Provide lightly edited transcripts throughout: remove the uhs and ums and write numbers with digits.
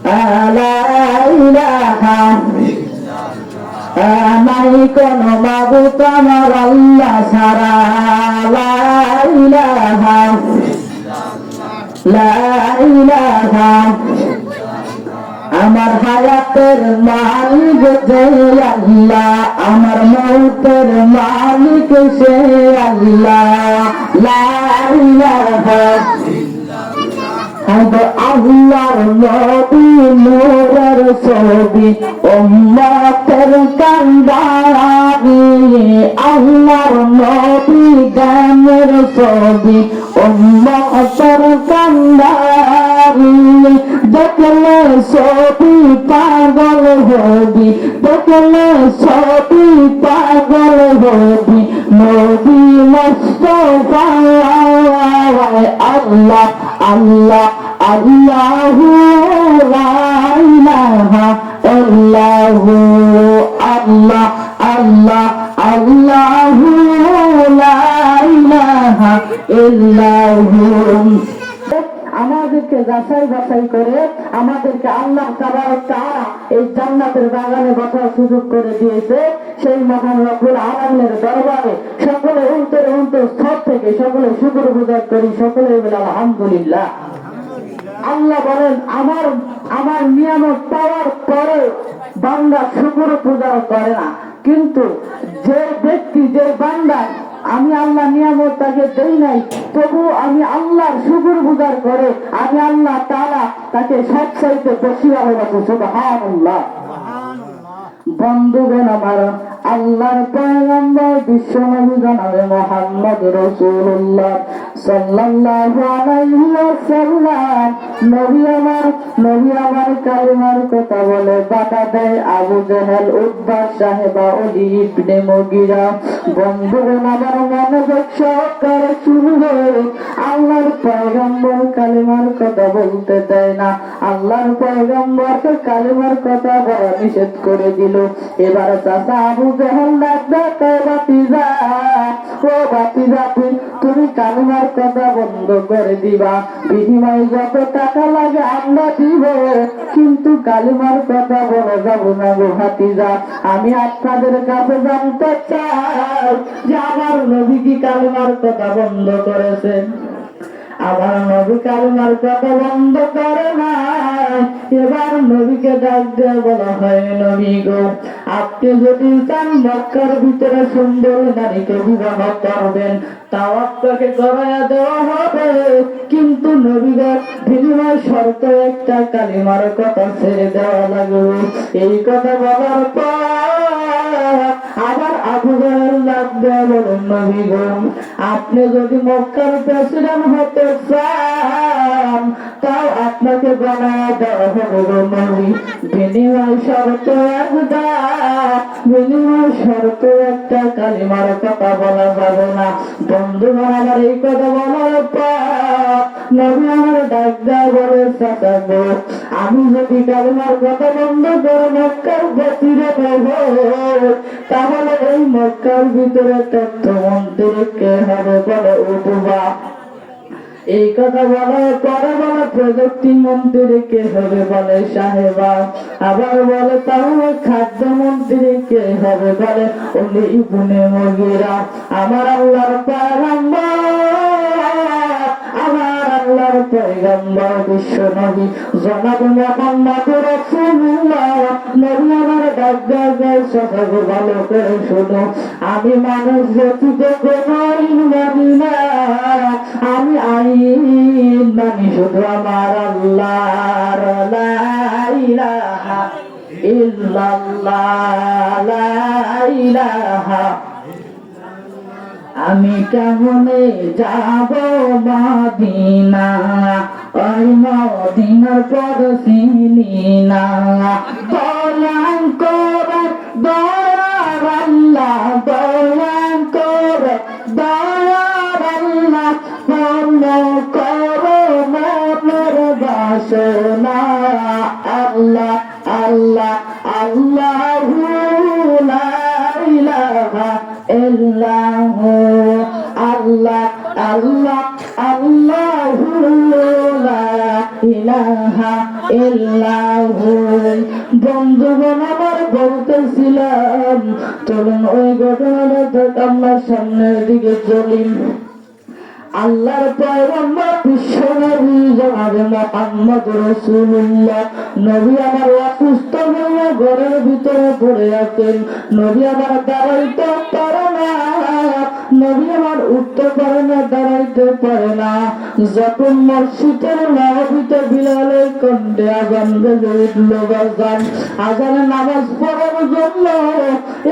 লা ইলাহা নাই কোন মাবুদ আমার আল্লাহ ছাড়া, লা ইলাহা লা ইলাহা। আমার হায়াতের মালিক যে আল্লাহ, আমার মৌতের মালিক সে আল্লাহ, লা ইলাহা। আল্লাহর নবী নূরের ছবি উম্মতের কান্দারি, আল্লাহর নবী গানের ছবি উম্মতের কান্দারি। দেখলে ছবি পাগল হবি, দেখলে ছবি পাগল হবি, নবী মুস্তাফা। আল্লাহ আল্লাহ আল্লাহু লা ইলাহা ইল্লাহু, আল্লাহ আল্লাহ আল্লাহু লা ইলাহা ইল্লাহু। আমাদেরকে যাচাই বাছাই করে আমাদেরকে আল্লাহ তাবারক তাআলা এই জান্নাতের বাগানে বসার সুযোগ করে দিয়েছে। সেই মহান রব্বুল আলামিনের দরবারে সকলে অন্তরে অন্তর স্তর থেকে সকলে শুকর গুজার করি, সকলে বলে আলহামদুলিল্লাহ। আল্লাহ বলেন আমার নিয়ামত পাওয়ার পরে বান্দা শুকর পূজা করে না, কিন্তু যে ব্যক্তি যে বান্দা আমি আল্লাহ নিয়ামত তাকে দেই নাই, তবু আমি আল্লাহর শুকর গুজার করে আমি আল্লাহ তাআলা তাকে সবচাইতে বেশি ভালোবাসি। সুবহানাল্লাহ। বন্ধুগণ আমার, আল্লাহর পয়গম্বর বিশ্বনবী জনাবে মুহাম্মদ রাসূলুল্লাহ সাল্লাল্লাহু আলাইহি ওয়াসাল্লাম নবী আমার কালিমার কথা বলে বাধা দেয় আবু জেহেল, উতবা, সাহেবা, ওলী ইবনে মুগীরা। বন্ধুগণ আমার, মনোযোগ সহকারে শুনবে। আল্লাহর পয়গম্বর কালিমার কথা বলতে দেয় না, আল্লাহর পয়গম্বরকে কালিমার কথা বলা নিষেধ করে দিল। এবার চাচা আবু জেহেল বাতিজা, ও বাতিজা তুমি কালিমার কথা বন্ধ করে দিবা, বিনিময়ে যত টাকা লাগে আমরা দিব, কিন্তু কালিমার কথা বলা যাব না গো ভাতিজা। আমি আপনাদের কাছে জানতে চাই যে আমার নবী কি কালিমার কথা বন্ধ করেছেন? আমার নবী কালিমার কথা বন্ধ করে না। এবার নবীকে ডাক দিয়ে বলা হয়, নবী গো, আপনি যদি চান মক্কার ভিতরে সুন্দর নারীকে বিবাহ করবেন, তাও আপনাকে করাইয়া দেওয়া হবে, কিন্তু নবীগণ বিনিময় শর্ত একটা কালিমার কথা ছেড়ে দেওয়া লাগবে। এই কথা বলার পর আবার আবু জেহেল ডাক দিয়ে বলেন, নবী গো, আপনি যদি মক্কার প্রেসিডেন্ট হতে চান তাও আপনাকে বানায় দেওয়া হবে গো নবী, বিনিময় শর্ত একটা, বিনিময় শর্ত একটা কালিমার কথা বলা যাবে না। বন্ধুগণ আমার, এই কথা বলার পর নবী আমার ডাক দেওয়া বলে, চাচা গো, আমি যদি কালিমার কথা বন্ধ করে মক্কার ভিতরে হব, তাহলে এই মক্কার ভিতরে তথ্যমন্ত্রী কে হবে বলে উতবা। এই কথা বলার পরে বলে প্রযুক্তি মন্ত্রী কে হবে বলে সাহেবা। আবার বলে তাহলে খাদ্যমন্ত্রী কে হবে বলে ওলী ইবনে মুগীরা। আমার আল্লাহর আল্লাহর পয়গম্বর বিশ্ব নবী জনাব মুহাম্মদ রাসূলুল্লাহ নবী আমার ডাক দেয়, সবাই ভালো করে শোনো, আমি মানুষ ব্যতীত কোনো আইন মানি না, আমি আইন মানি শুধু আমার আল্লাহর। লা ইলাহা ইল্লাল্লাহ, লা ইলাহা। আমি কেমনে যাব মদিনা, ওই মদিনার পদ চিনি না, দয়াল করে দয়ার আল্লাহ, দয়াল করে দয়ার আল্লাহ, পূর্ণ করো মনের বাসনা। আল্লাহ আল্লাহ আল্লাহু লা ইলাহা ইল্লাহু, আল্লাহ আল্লাহ আল্লাহু লা ইলাহা ইল্লাহু। বন্ধুগণ আমার বলতেছিলাম, চলুন ওই ঘটনাটা আমরা সামনের দিকে চলি। আল্লাহর পয়গম্বর বিশ্বনবী জনাবে মুহাম্মদ রাসূলুল্লাহ, নবী আমার অসুস্থ হয়ে ঘরের ভিতরে পড়ে আছেন। নবী আমার দাঁড়াইতে পারে না, নবী আমার উঠতে পারে না, দাঁড়াইতে পারে না। যখন মসজিদের নববীতে বিলালের কণ্ঠে আযান বেজে উঠল, আযানের নামাজ পড়ার জন্য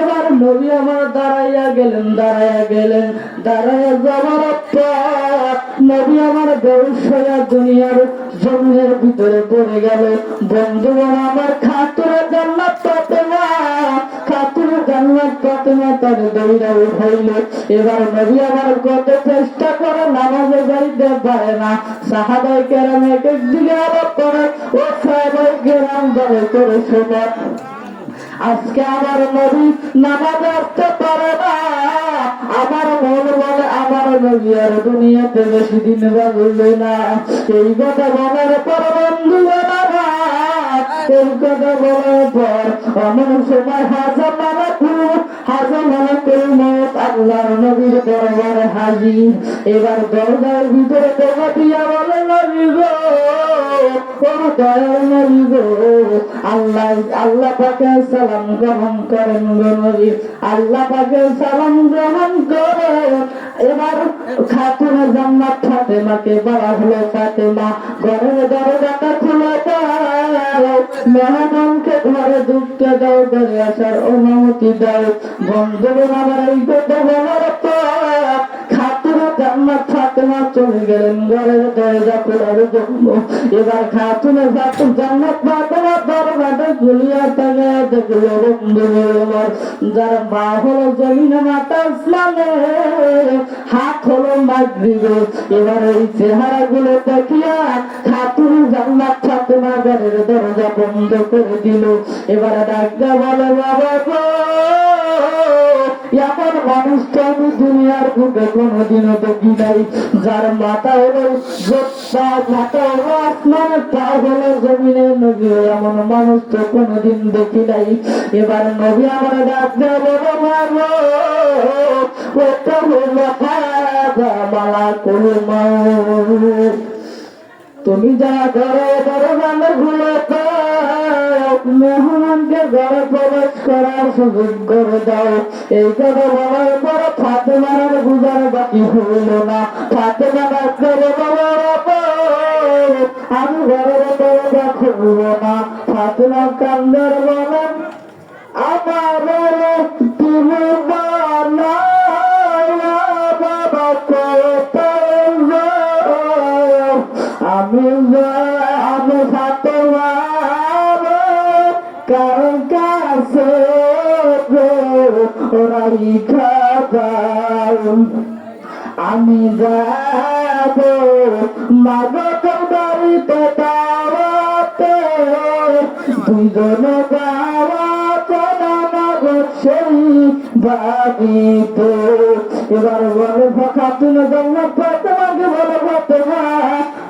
এবার নবী আমার দাঁড়াইয়া গেলেন। দাঁড়াইয়া যাওয়ার পর নবী আমার বেহুশ হইয়া দুনিয়ার জমিনের ভিতরে পড়ে গেল। বন্ধুগণ আমার খাতুনে জান্নাত ফাতেমা তার দৌড়া উঠাইল। এবার নবী আমার কত চেষ্টা করে নামাজে যাইতে পারে না। সাহাবায়ে কেরাম এক এক দিকে আলাপ করে, ও সাহাবায়ে কেরাম দলে করে শোনা, আজকে আমার নবী নামাজ আসতে পারে না। আমার মন বলে আমার নবী আর দুনিয়াতে বেশি দিন বাঁচবে না। এই কথা বলার পর বন্ধু এই কথা বলার পর এমন সময় হাজার মত আল্লাহর নবীর দরবারে হাজির। এবার দরজার ভিতরে দেখা দিয়া বলে, নবী গো, আল্লাহ পাকে সালাম গ্রহণ করেন গো নবী, আল্লাহ পাকে সালাম গ্রহণ করেন। এবার খাতুনে জান্নাত ফাতেমাকে বলা হলো, ফাতেমা ঘরের দরজাটা খুলে দাও, মেহমানকে ঘরে ঢুকতে দাও, ঘরে আসার অনুমতি দাও। বন্ধুগণ আমার এই কথা বলার পর খাতুনে জান্নাত ফাতেমা চলে গেলেন ঘরের দরজা খোলার জন্য। এবার খাতুনে জান্নাত ফাতেমা দরজাটা খুলিয়া তাকে দেখলো, বন্ধুগণ যার মা হলো জমিনে, মাতা আসমানে, হাত হলো মাগরিবে। এবার এই চেহারা গুলো দেখিয়া খাতুনে জান্নাত ফাতেমা ঘরের দরজা বন্ধ করে দিল। এবার ডাক্তার বলে, বাবা গো, এমন মানুষ তো আমি দুনিয়ার বুকে কোনোদিনও দেখি নাই, যার মাথা হলো আসমানের, পা হলো জমিনের। নবী এমন মানুষ তো কোনোদিন দেখি নাই। এবার নবী আমার ডাক্তার বলে, মারো ওটা হলো মালাকুল মউত, তুমি যা ঘরে দরজা খুলে মেহমানকে ঘরে প্রবেশ করার সুযোগ করে দাও। এই কথা বলার পর ফাতেমার গুজার বাকি হইল না। ফাতেমা ডাক্তার আমি ঘরের দরজা খুলব না। ফাতেমা কান্দার বলেন, আমার তুমি আমি ফাতেমা কার কাছে রাইখা যাও, আমি যাব মাগো বাড়িতে দাওয়াতে, দুইজন দাওয়াতে মাগো সেই বাড়িতে। এবার বলে খাতুনে জান্নাত ফাতেমাকে বলে, ফাতেমা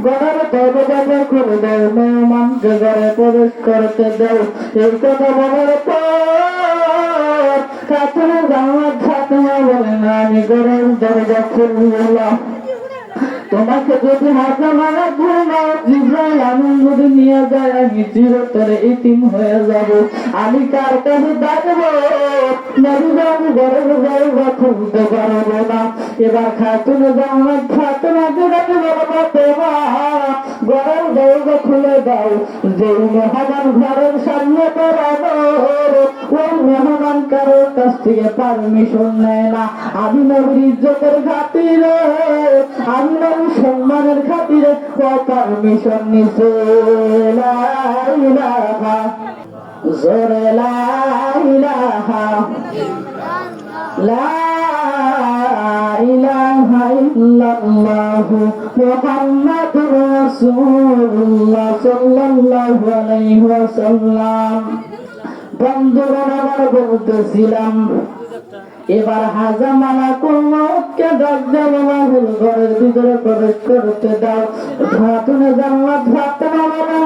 ঘরের দরজাটা খুলে দাও, মেহমানকে ঘরে প্রবেশ করতে দাও। এই কথা বলার পর খাতুনে জান্নাত ফাতেমা বলে, না আমি ঘরের দরজা খুলব না। তোমাকে যদি হাতে মারা ঘুমাও, জিব্রাইল আমিন যদি নিয়ে যায়, আমি চিরতরে ইতিম হয়ে যাব। আমি কার কাছে থাকবো? নবী আমি ঘরের দরজা খুলতে পারবো না। এবার খাতুনে জান্নাত ফাতেমাকে ডাকে, বলো ফাতেমা ঘরের দরজা খুলে দাও। যে মেহমান ঘরের সামনে পড়াবো, ওই মেহমান কারোর কাছ থেকে পারমিশন নেয় না। আমি নবীর ইজ্জতের খাতিরে, আমি নবীর সম্মানের খাতিরে পারমিশন নিছে। লা ইলাহা, জোরে লা ইলাহা, লা ইলাহা ইল্লাল্লাহু মুহাম্মাদুর রাসূলুল্লাহ সাল্লাল্লাহু আলাইহি ওয়াসাল্লাম। বন্ধুগণ আমার বলতেছিলাম, এবার হাজা মালাকুল মউতকে ডাক দাও, বাবাহুল ঘরের ভিতরে প্রবেশ করতে দাও। খাতুনে জান্নাত ফাতেমা বলে,